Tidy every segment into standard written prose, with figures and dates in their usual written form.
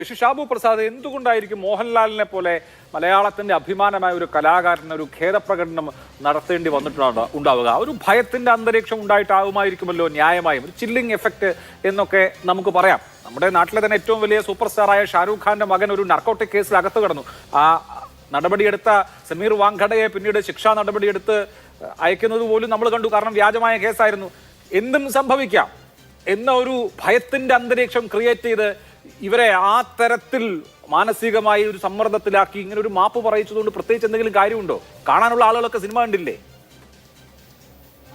ഷാബു പ്രസാദ്, എന്തുകൊണ്ടായിരിക്കും മോഹൻലാലിനെ പോലെ മലയാളത്തിന്റെ അഭിമാനമായ ഒരു കലാകാരന് ഒരു ഖേദപ്രകടനം നടത്തേണ്ടി ഉണ്ടാവുക? ഒരു ഭയത്തിന്റെ അന്തരീക്ഷം ഉണ്ടായിട്ടാവുമായിരിക്കുമല്ലോ ന്യായമായും. ഒരു ചില്ലിംഗ് എഫക്റ്റ് എന്നൊക്കെ നമുക്ക് പറയാം. നമ്മുടെ നാട്ടിലെ തന്നെ ഏറ്റവും വലിയ സൂപ്പർ സ്റ്റാറായ ഷാരൂഖ് ഖാന്റെ മകൻ ഒരു നർക്കോട്ടിക് കേസിൽ അകത്ത് കിടന്നു. ആ നടപടിയെടുത്ത സമീർ വാങ്കഡയെ പിന്നീട് ശിക്ഷാ നടപടിയെടുത്ത് അയക്കുന്നത് പോലും നമ്മൾ കണ്ടു. കാരണം വ്യാജമായ കേസായിരുന്നു. എന്തും സംഭവിക്കാം എന്ന ഒരു ഭയത്തിന്റെ അന്തരീക്ഷം ക്രിയേറ്റ് ചെയ്ത് ഇവരെ ആ തരത്തിൽ മാനസികമായി ഒരു സമ്മർദ്ദത്തിലാക്കി ഇങ്ങനെ ഒരു മാപ്പ് പറയിച്ചതുകൊണ്ട് പ്രത്യേകിച്ച് എന്തെങ്കിലും കാര്യമുണ്ടോ? കാണാനുള്ള ആളുകളൊക്കെ സിനിമ കണ്ടില്ലേ?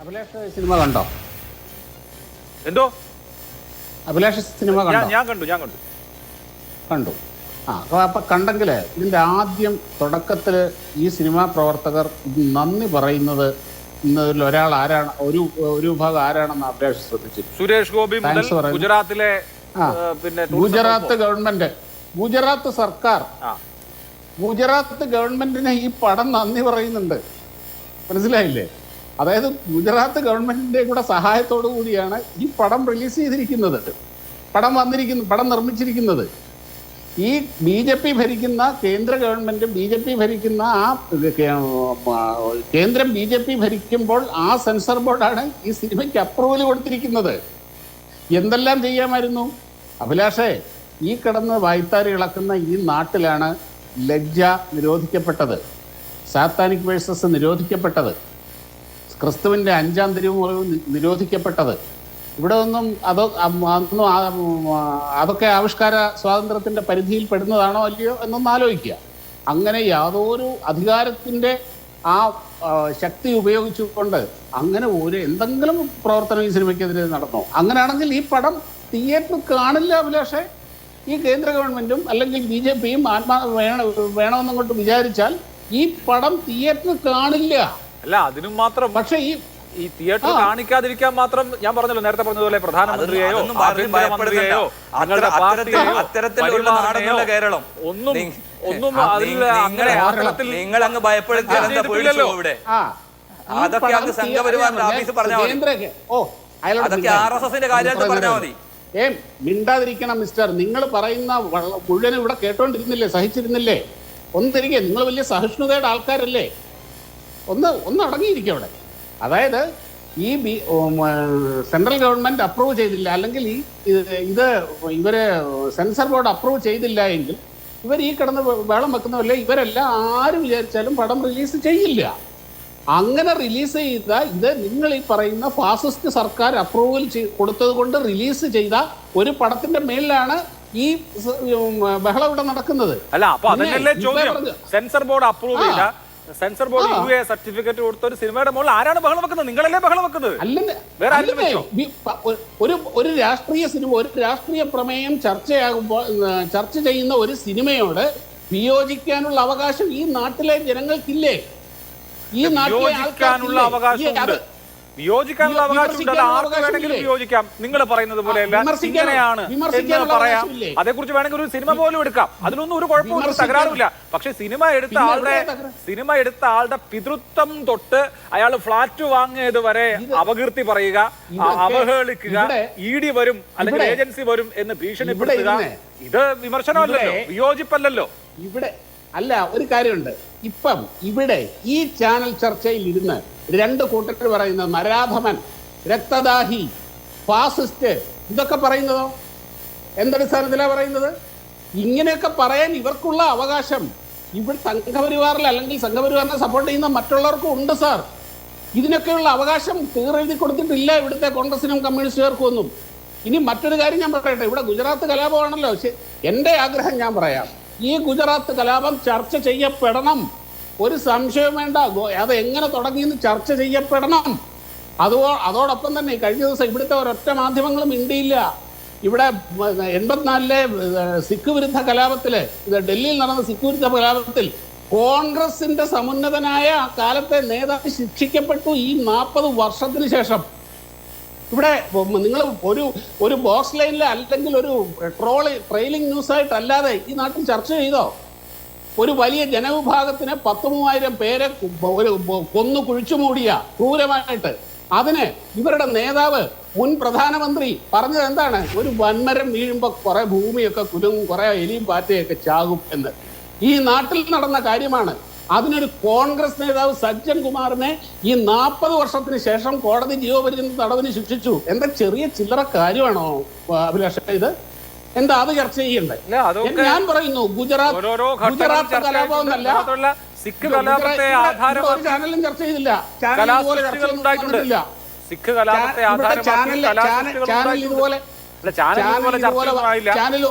അഭിലാഷ് സിനിമ കണ്ടോ? എന്തോ അഭിലാഷ് സിനിമ ഞാൻ കണ്ടു. അപ്പൊ കണ്ടെങ്കിൽ ഇതിന്റെ ആദ്യം തുടക്കത്തില് ഈ സിനിമാ പ്രവർത്തകർ നന്ദി പറയുന്നത് ഇന്നതിൽ ഒരാൾ ആരാണ്, ഒരു വിഭാഗം ആരാണെന്ന് അഭിലാഷ് ശ്രദ്ധിച്ചു. സുരേഷ് ഗോപി മുതൽ ഗുജറാത്തിലെ ഗുജറാത്ത് ഗവൺമെന്റ്, ഗുജറാത്ത് സർക്കാർ, ഗുജറാത്ത് ഗവൺമെന്റിന് ഈ പടം നന്ദി പറയുന്നുണ്ട്. മനസ്സിലായില്ലേ? അതായത് ഗുജറാത്ത് ഗവൺമെന്റിന്റെ കൂടെ സഹായത്തോടു കൂടിയാണ് ഈ പടം റിലീസ് ചെയ്തിരിക്കുന്നത്, പടം നിർമ്മിച്ചിരിക്കുന്നത്. ഈ BJP ഭരിക്കുന്ന കേന്ദ്ര ഗവൺമെന്റ്, BJP ഭരിക്കുന്ന കേന്ദ്രം BJP ഭരിക്കുമ്പോൾ ആ സെൻസർ ബോർഡാണ് ഈ സിനിമയ്ക്ക് അപ്രൂവൽ കൊടുത്തിരിക്കുന്നത്. എന്തെല്ലാം ചെയ്യാമായിരുന്നു അഭിലാഷേ? ഈ കിടന്ന് വായ്ത്താരി ഇളക്കുന്ന ഈ നാട്ടിലാണ് ലജ്ജ നിരോധിക്കപ്പെട്ടത്, സാത്താനിക് വേഴ്സസ് നിരോധിക്കപ്പെട്ടത്, ക്രിസ്തുവിൻ്റെ 5-ാം തിരുമുറിവ് നിരോധിക്കപ്പെട്ടത്. ഇവിടെ ഒന്നും അതൊക്കെ ആവിഷ്കാര സ്വാതന്ത്ര്യത്തിൻ്റെ പരിധിയിൽ പെടുന്നതാണോ അല്ലയോ എന്നൊന്ന് ആലോചിക്കുക. അങ്ങനെ യാതൊരു അധികാരത്തിൻ്റെ ആ ശക്തി ഉപയോഗിച്ചുകൊണ്ട് അങ്ങനെ എന്തെങ്കിലും പ്രവർത്തനം ഈ സിനിമയ്ക്കെതിരെ നടന്നോ? അങ്ങനെയാണെങ്കിൽ ഈ പടം തിയേറ്റർ കാണില്ല അഭിലാഷേ. ഈ കേന്ദ്ര ഗവൺമെന്റും അല്ലെങ്കിൽ BJPയും വേണമെന്നും കൊണ്ട് വിചാരിച്ചാൽ ഈ പടം തിയേറ്റർ കാണില്ല. അല്ല, അതിനും മാത്രം. പക്ഷേ ഈ തിയേറ്റർ കാണിക്കാതിരിക്കാൻ മാത്രം ഞാൻ പറഞ്ഞല്ലോ, നേരത്തെ പറഞ്ഞതുപോലെ പ്രധാനമന്ത്രിയെയോ ആഭ്യന്തരമന്ത്രിയെയോ അത്തരത്തിലുള്ള നാടെന്നുള്ള കേരളം ഒന്നും അതിൽ അങ്ങനെ നിങ്ങൾ അങ്ങ് ഭയപ്പെടുത്തില്ലല്ലോ. ഇവിടെ അതൊക്കെ അങ്ങ് സംഘപരിവാറിന്റെ ഓഫീസ് പറഞ്ഞാൽ മതി. അതൊക്കെ RSSന്റെ കാര്യമായിട്ട് പറഞ്ഞാൽ മതി. മിണ്ടാതിരിക്കണം മിസ്റ്റർ. നിങ്ങൾ പറയുന്ന മുഴുവനും ഇവിടെ കേട്ടോണ്ടിരുന്നില്ലേ, സഹിച്ചിരുന്നില്ലേ? ഒന്ന് തിരികെ, നിങ്ങൾ വലിയ സഹിഷ്ണുതയുടെ ആൾക്കാരല്ലേ? ഒന്ന് അടങ്ങിയിരിക്കും അവിടെ. അതായത് ഈ സെൻട്രൽ ഗവൺമെന്റ് അപ്രൂവ് ചെയ്തില്ല, അല്ലെങ്കിൽ ഇവര് സെൻസർ ബോർഡ് അപ്രൂവ് ചെയ്തില്ല എങ്കിൽ ഇവർ ഈ കിടന്ന് വേളം വെക്കുന്നവരല്ലേ, ഇവരെല്ലാം ആര് വിചാരിച്ചാലും പടം റിലീസ് ചെയ്യില്ല. അങ്ങനെ റിലീസ് ചെയ്ത ഇത് നിങ്ങൾ ഈ പറയുന്ന ഫാസിസ്റ്റ് സർക്കാർ അപ്രൂവൽ കൊടുത്തത് കൊണ്ട് റിലീസ് ചെയ്ത ഒരു പടത്തിന്റെ മേലിലാണ് ഈ ബഹളം ഇവിടെ നടക്കുന്നത്. അല്ല, അപ്പൊ അതല്ലേ ചോദ്യം. സെൻസർ ബോർഡ് അപ്രൂവ് ചെയ്ത, സെൻസർ ബോർഡ് UA സർട്ടിഫിക്കറ്റ് കൊടുത്ത ഒരു സിനിമയുടെ മുകളിൽ ആരാണ് ബഹളം വെക്കുന്നത്? നിങ്ങളല്ലേ ബഹളം വെക്കുന്നത്? ഒരു രാഷ്ട്രീയ സിനിമ, ഒരു രാഷ്ട്രീയ പ്രമേയം ചർച്ച ചെയ്യുന്ന ഒരു സിനിമയോട് വിയോജിക്കാനുള്ള അവകാശം ഈ നാട്ടിലെ ജനങ്ങൾക്കില്ലേ? ഈ വിയോജിക്കാനുള്ള അവകാശമുണ്ട്. വിയോജിക്കാം. നിങ്ങൾ പറയുന്നത് പോലെയല്ല, ഇങ്ങനെയാണ് എന്ന് പറയാം. അതേക്കുറിച്ച് വേണമെങ്കിൽ ഒരു സിനിമ പോലും എടുക്കാം. അതിലൊന്നും ഒരു കുഴപ്പമില്ല, തകരാറുമില്ല. പക്ഷെ സിനിമ എടുത്ത ആളുടെ പിതൃത്വം തൊട്ട് അയാൾ ഫ്ലാറ്റ് വാങ്ങിയത് വരെ അപകീർത്തി പറയുക, അവഹേളിക്കുക, ED വരും അല്ലെങ്കിൽ ഏജൻസി വരും എന്ന് ഭീഷണിപ്പെടുത്തുക, ഇത് വിമർശനമല്ലല്ലോ, വിയോജിപ്പല്ലല്ലോ. ഇവിടെ അല്ല, ഒരു കാര്യമുണ്ട്. ഇപ്പം ഇവിടെ ഈ ചാനൽ ചർച്ചയിൽ ഇരുന്ന് രണ്ട് കൂട്ടർ പറയുന്നത് നരാധമൻ, രക്തദാഹി, ഫാസിസ്റ്റ് ഇതൊക്കെ പറയുന്നതോ എന്തടിസ്ഥാനത്തിലാണ് പറയുന്നത്? ഇങ്ങനെയൊക്കെ പറയാൻ ഇവർക്കുള്ള അവകാശം ഇവിടെ സംഘപരിവാറിൽ അല്ലെങ്കിൽ സംഘപരിവാറിനെ സപ്പോർട്ട് ചെയ്യുന്ന മറ്റുള്ളവർക്കും ഉണ്ട് സാർ. ഇതിനൊക്കെയുള്ള അവകാശം തീരെഴുതി കൊടുത്തിട്ടില്ല ഇവിടുത്തെ കോൺഗ്രസിനും കമ്മ്യൂണിസ്റ്റുകാർക്കും ഒന്നും. ഇനി മറ്റൊരു കാര്യം ഞാൻ പറയട്ടെ. ഇവിടെ ഗുജറാത്ത് കലാപമാണല്ലോ. എൻ്റെ ആഗ്രഹം ഞാൻ പറയാം. ഈ ഗുജറാത്ത് കലാപം ചർച്ച ചെയ്യപ്പെടണം, ഒരു സംശയം വേണ്ട. അത് എങ്ങനെ തുടങ്ങിയെന്ന് ചർച്ച ചെയ്യപ്പെടണം. അതോടൊപ്പം തന്നെ കഴിഞ്ഞ ദിവസം ഇവിടുത്തെ ഒരൊറ്റ മാധ്യമങ്ങളും ഇന്ത്യയില്ല. ഇവിടെ 84-ലെ സിഖ് വിരുദ്ധ കലാപത്തില്, ഡൽഹിയിൽ നടന്ന സിഖ് വിരുദ്ധ കലാപത്തിൽ കോൺഗ്രസിന്റെ സമുന്നതനായ കാലത്തെ നേതാവ് ശിക്ഷിക്കപ്പെട്ടു. ഈ 40 വർഷത്തിന് ശേഷം ഇവിടെ നിങ്ങൾ ഒരു ബോക്സ് ലൈനിൽ അല്ലെങ്കിൽ ഒരു ട്രെയിലിംഗ് ന്യൂസായിട്ടല്ലാതെ ഈ നാട്ടിൽ ചർച്ച ചെയ്തോ? ഒരു വലിയ ജനവിഭാഗത്തിന് 10,000 പേരെ കൊന്നു കുഴിച്ചുമൂടിയ ക്രൂരമായിട്ട് അതിന് ഇവരുടെ നേതാവ് മുൻ പ്രധാനമന്ത്രി പറഞ്ഞത് എന്താണ്? ഒരു വൻമരം വീഴുമ്പോൾ കുറെ ഭൂമിയൊക്കെ കുലുങ്ങും, കുറെ എലിയും പാറ്റയൊക്കെ ചാകും എന്ന്. ഈ നാട്ടിൽ നടന്ന കാര്യമാണ്. അതിനൊരു കോൺഗ്രസ് നേതാവ് സജ്ജൻ കുമാറിനെ ഈ 40 വർഷത്തിന് ശേഷം കോടതി ജീവപര്യന്തം തടവിന് ശിക്ഷിച്ചു. എന്താ ചെറിയ ചില്ലറ കാര്യമാണോ അഭിലാഷ ഇത്? എന്താ അത് ചർച്ച ചെയ്യണ്ടേ? ഞാൻ പറയുന്നു ഗുജറാത്ത് കലാപം എന്നല്ല, സിഖ് കലാപത്തെ ഒരു ചാനലും ചർച്ച ചെയ്തില്ല. ചാനൽ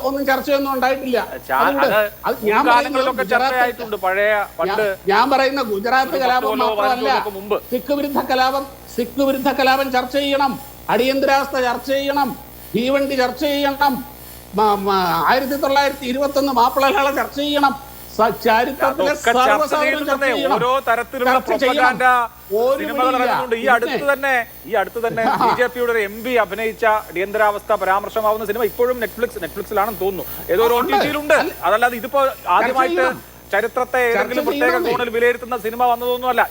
ഒന്നും ചർച്ചയൊന്നും ഉണ്ടായിട്ടില്ല. ഞാൻ പറയുന്ന ഗുജറാത്ത് കലാപം മാത്രമല്ല, സിഖ് വിരുദ്ധ കലാപം ചർച്ച ചെയ്യണം, അടിയന്തരാവസ്ഥ ചർച്ച ചെയ്യണം, ഭീവണ്ടി ചർച്ച ചെയ്യണം, 1921 മാപ്പിളകളെ ചർച്ച ചെയ്യണം, ഓരോ തരത്തിലുള്ള പ്രൊപ്പഗാൻഡ സിനിമകൾ ഇറങ്ങുന്നുണ്ട്. ഈ അടുത്ത് തന്നെ ബിജെപിയുടെ ഒരു MP അഭിനയിച്ച അടിയന്തരാവസ്ഥ പരാമർശമാവുന്ന സിനിമ ഇപ്പോഴും നെറ്റ്ഫ്ലിക്സിലാണെന്ന് തോന്നുന്നു, ഏതോ ഒരു OTT-യിലുണ്ട്. അതല്ലാതെ ഇതിപ്പോ ആദ്യമായിട്ട് ചരിത്രത്തെ ഏതെങ്കിലും പ്രത്യേക കോണിൽ വിലയിരുത്തുന്ന സിനിമ വന്നതൊന്നുമല്ല.